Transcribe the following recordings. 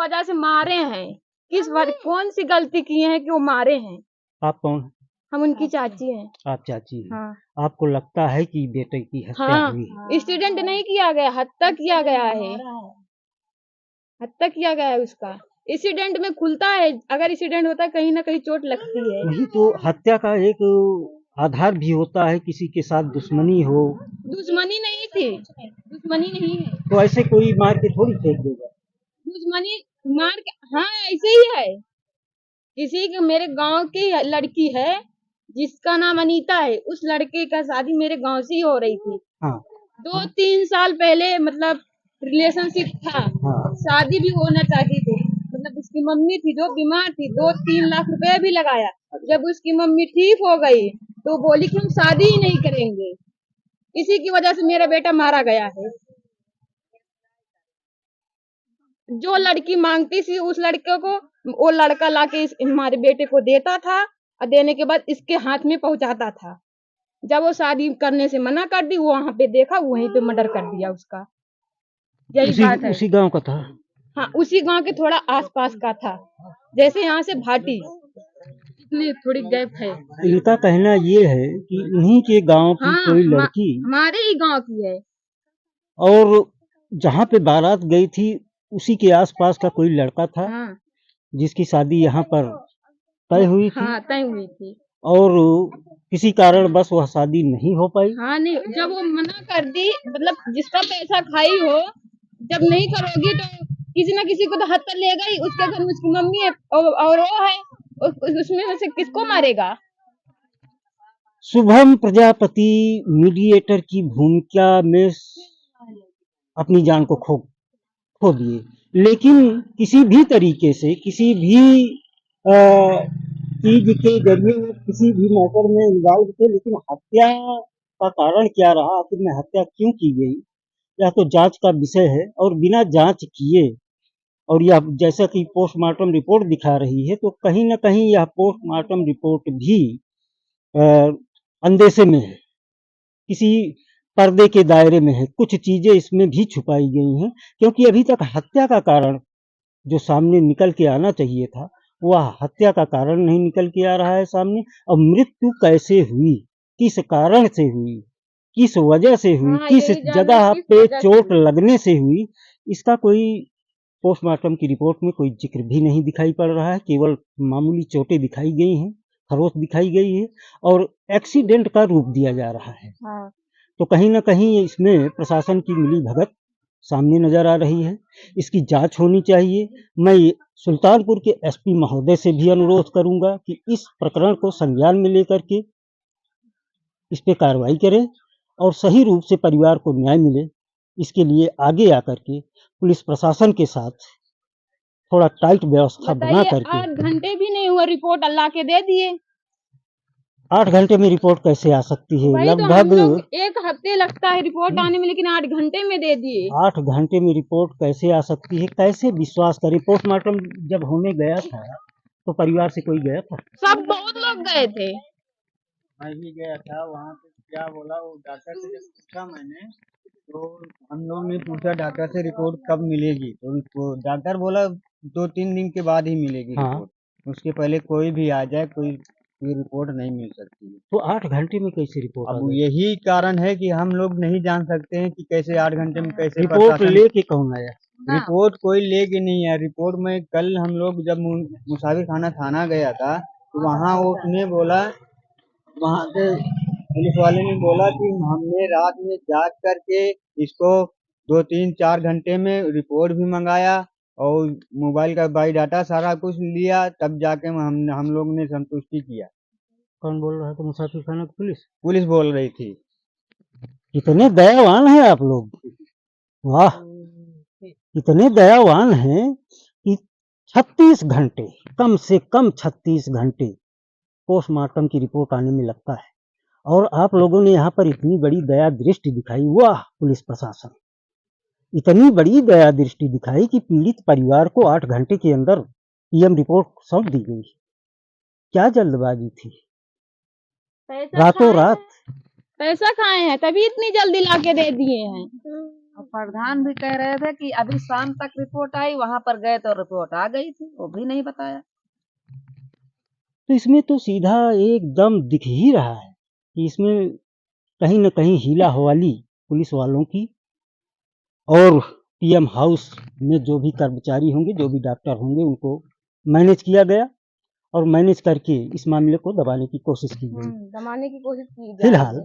वजह से मारे हैं? कौन सी गलती किए हैं कि वो मारे हैं? आप कौन हैं? हम उनकी चाची हैं। आप चाची हैं। हाँ। आपको लगता है कि बेटे की हत्या हाँ, हुई? एक्सीडेंट नहीं किया गया, हत्या किया गया है। हत्या किया गया है उसका। एक्सीडेंट में खुलता है, अगर एक्सीडेंट होता है कहीं ना कहीं चोट लगती है। नहीं तो हत्या का एक आधार भी होता है, किसी के साथ दुश्मनी हो। दुश्मनी नहीं थी, दुश्मनी नहीं है। तो ऐसे कोई मार के थोड़ी फेंक देगा। दुश्मनी मार के, हाँ ऐसे ही है। किसी के, मेरे गांव की लड़की है जिसका नाम अनीता है, उस लड़के का शादी मेरे गांव से ही हो रही थी। हाँ 2-3 साल पहले मतलब रिलेशनशिप था। हाँ। शादी भी होना चाहती थी, मतलब उसकी मम्मी थी जो बीमार थी, 2-3 लाख रुपए भी लगाया। जब उसकी मम्मी ठीक हो गई तो बोली कि हम शादी ही नहीं करेंगे। इसी की वजह से मेरा बेटा मारा गया है। जो लड़की मांगती थी उस लड़के को वो लड़का लाके हमारे बेटे को देता था, और देने के बाद इसके हाथ में पहुंचाता था। जब वो शादी करने से मना कर दी, वो वहां पे देखा, वहीं पे मर्डर कर दिया उसका। यही बात है। उसी गांव का था? हाँ, उसी गांव के थोड़ा आसपास का था, जैसे यहाँ से भाटी इतनी थोड़ी गैप है। इनका कहना ये है कि इन्हीं के गांव की हाँ, कोई लड़की, हमारे ही गांव की है। और जहाँ पे बारात गई थी उसी के आसपास का कोई लड़का था। हाँ, जिसकी शादी यहाँ पर तय हुई थी। हाँ तय हुई थी। और किसी कारण बस वह शादी नहीं हो पाई। हाँ नहीं, जब वो मना कर दी, मतलब जिसका पैसा खाई हो, जब नहीं करोगी तो किसी ना किसी को तो हत्या लेगा ही। उसके घर में उसकी मम्मी है और वो है, उसमें से किसको मारेगा? शुभम प्रजापति मीडिएटर की भूमिका में अपनी जान को खो दिए, लेकिन किसी भी तरीके से, किसी भी चीज के जरिए वो किसी भी मैटर में इन्वॉल्व थे, लेकिन हत्या का कारण क्या रहा, आखिर में हत्या क्यों की गई, यह तो जांच का विषय है। और बिना जांच किए, और यह जैसा कि पोस्टमार्टम रिपोर्ट दिखा रही है, तो कहीं ना कहीं यह पोस्टमार्टम रिपोर्ट भी अंदेशे में है, किसी पर्दे के दायरे में है। कुछ चीजें इसमें भी छुपाई गई हैं, क्योंकि अभी तक हत्या का कारण जो सामने निकल के आना चाहिए था, वह हत्या का कारण नहीं निकल के आ रहा है सामने। अब मृत्यु कैसे हुई, किस कारण से हुई, किस वजह से हुई, हाँ, किस यही जगह किस पे वजह से चोट हुई। लगने से हुई, इसका कोई पोस्टमार्टम की रिपोर्ट में कोई जिक्र भी नहीं दिखाई पड़ रहा है। केवल मामूली चोटें दिखाई गई हैं, खरोच दिखाई गई है, और एक्सीडेंट का रूप दिया जा रहा है। हाँ। तो कहीं ना कहीं इसमें प्रशासन की मिली भगत सामने नजर आ रही है। इसकी जांच होनी चाहिए। मैं सुल्तानपुर के एसपी महोदय से भी अनुरोध करूंगा कि इस प्रकरण को संज्ञान में लेकर के इस पे कार्रवाई करें और सही रूप से परिवार को न्याय मिले। इसके लिए आगे आकर के पुलिस प्रशासन के साथ थोड़ा टाइट व्यवस्था बना करके। 8 घंटे भी नहीं हुआ, रिपोर्ट अल्लाह के दे दिए। 8 घंटे में रिपोर्ट कैसे आ सकती है? वही तो, हम लगभग लोग 1 हफ्ते लगता है रिपोर्ट आने में, लेकिन 8 घंटे में दे दिए। 8 घंटे में रिपोर्ट कैसे आ सकती है? कैसे विश्वास करें? पोस्टमार्टम जब होने गया था तो परिवार से कोई गया था? सब बहुत लोग गए थे। मैं भी गया था वहाँ पे। क्या बोला वो डॉक्टर से, जब पूछा मैंने तो हम लोग ने पूछा डॉक्टर से रिपोर्ट कब मिलेगी, तो डॉक्टर बोला 2-3 दिन के बाद ही मिलेगी हाँ। रिपोर्ट। उसके पहले कोई भी आ जाए, कोई रिपोर्ट नहीं मिल सकती है। तो 8 घंटे में कैसे रिपोर्ट आ अब गई? यही कारण है कि हम लोग नहीं जान सकते हैं कि कैसे 8 घंटे में कैसे रिपोर्ट प्रशासन। लेके कौन आया? रिपोर्ट कोई लेके नहीं आया। रिपोर्ट में कल हम लोग जब मुसाफिर खाना थाना गया था, तो वहाँ उसने बोला, वहाँ के पुलिस वाले ने बोला कि हमने रात में जांच करके इसको 2-3-4 घंटे में रिपोर्ट भी मंगाया और मोबाइल का बायोडाटा सारा कुछ लिया, तब जाके हम लोग ने संतुष्टि किया। कौन बोल रहा था? मुसाफिर खाना की पुलिस? पुलिस बोल रही थी। कितने दयावान हैं आप लोग! वाह, इतने दयावान हैं कि 36 घंटे, कम से कम 36 घंटे पोस्टमार्टम की रिपोर्ट आने में लगता है, और आप लोगों ने यहाँ पर इतनी बड़ी दया दृष्टि दिखाई। वाह पुलिस प्रशासन, इतनी बड़ी दया दृष्टि दिखाई कि पीड़ित परिवार को 8 घंटे के अंदर पीएम रिपोर्ट सौंप दी गई। क्या जल्दबाजी थी! रातों रात पैसा खाए हैं तभी इतनी जल्दी लाके दे दिए हैं। और प्रधान भी कह रहे थे कि अभी शाम तक रिपोर्ट आई, वहां पर गए तो रिपोर्ट आ गई थी, वो भी नहीं बताया। तो इसमें तो सीधा एकदम दिख ही रहा है कि इसमें कहीं न कहीं हीला हवाली पुलिस वालों की और पीएम हाउस में जो भी कर्मचारी होंगे, जो भी डॉक्टर होंगे, उनको मैनेज किया गया और मैनेज करके इस मामले को दबाने की कोशिश की गई। दबाने की कोशिश की जा फिलहाल रही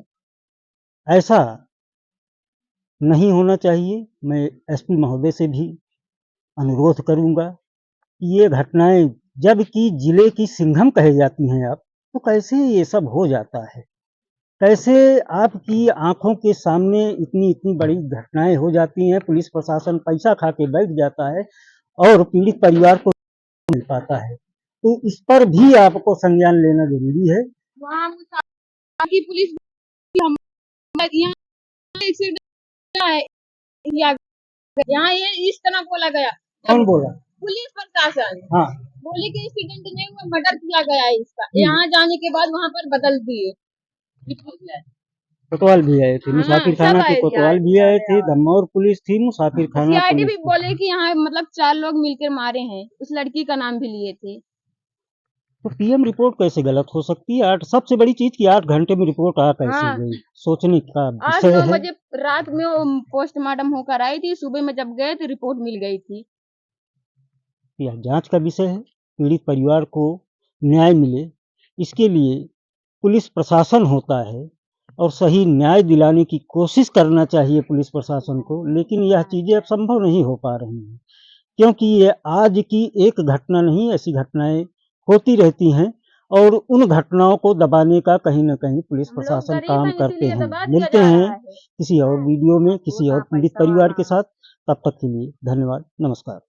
है। ऐसा नहीं होना चाहिए। मैं एसपी महोदय से भी अनुरोध करूंगा कि ये घटनाएं जबकि जिले की सिंघम कही जाती हैं अब, तो कैसे ये सब हो जाता है? कैसे आपकी आंखों के सामने इतनी बड़ी घटनाएं हो जाती हैं, पुलिस प्रशासन पैसा खा के बैठ जाता है और पीड़ित परिवार को नहीं मिल पाता है। तो इस पर भी आपको संज्ञान लेना जरूरी है। वहाँ की पुलिस यहाँ एक्सीडेंट है, यहाँ ये इस तरह बोला गया। कौन बोला? पुलिस प्रशासन हाँ, बोले कि एक्सीडेंट नहीं हुआ, मर्डर किया गया है इसका। यहाँ जाने के बाद वहाँ पर बदल दिए। कोतवाल भी आए थे, हाँ, मुसाफिर सब खाना के आए थे, कोतवाल भी आए थे, दमौर पुलिस थी, मुसाफिर खाना सीआईडी भी पुलिस थी। बोले कि यहाँ मतलब 4 लोग मिलकर मारे हैं, उस लड़की का नाम भी लिए थे। तो पीएम रिपोर्ट कैसे गलत हो सकती है? सबसे बड़ी चीज कि 8 घंटे में रिपोर्ट आ कैसे हाँ। गई, सोचने का आज विषय 9 है। बजे रात में वो पोस्टमार्टम होकर आई थी, सुबह में जब गए तो रिपोर्ट मिल गई थी। यह जांच का विषय है। पीड़ित परिवार को न्याय मिले, इसके लिए पुलिस प्रशासन होता है और सही न्याय दिलाने की कोशिश करना चाहिए पुलिस प्रशासन को, लेकिन यह चीजें अब संभव नहीं हो पा रही हैं, क्योंकि ये आज की एक घटना नहीं, ऐसी घटनाएं होती रहती हैं और उन घटनाओं को दबाने का कहीं न कहीं पुलिस हम लोग प्रशासन गरीब काम हैं, करते इसीलिए हैं। दबा दिया मिलते जा हैं रहा है। किसी और वीडियो में किसी और पीड़ित परिवार के साथ, तब तक के लिए धन्यवाद, नमस्कार।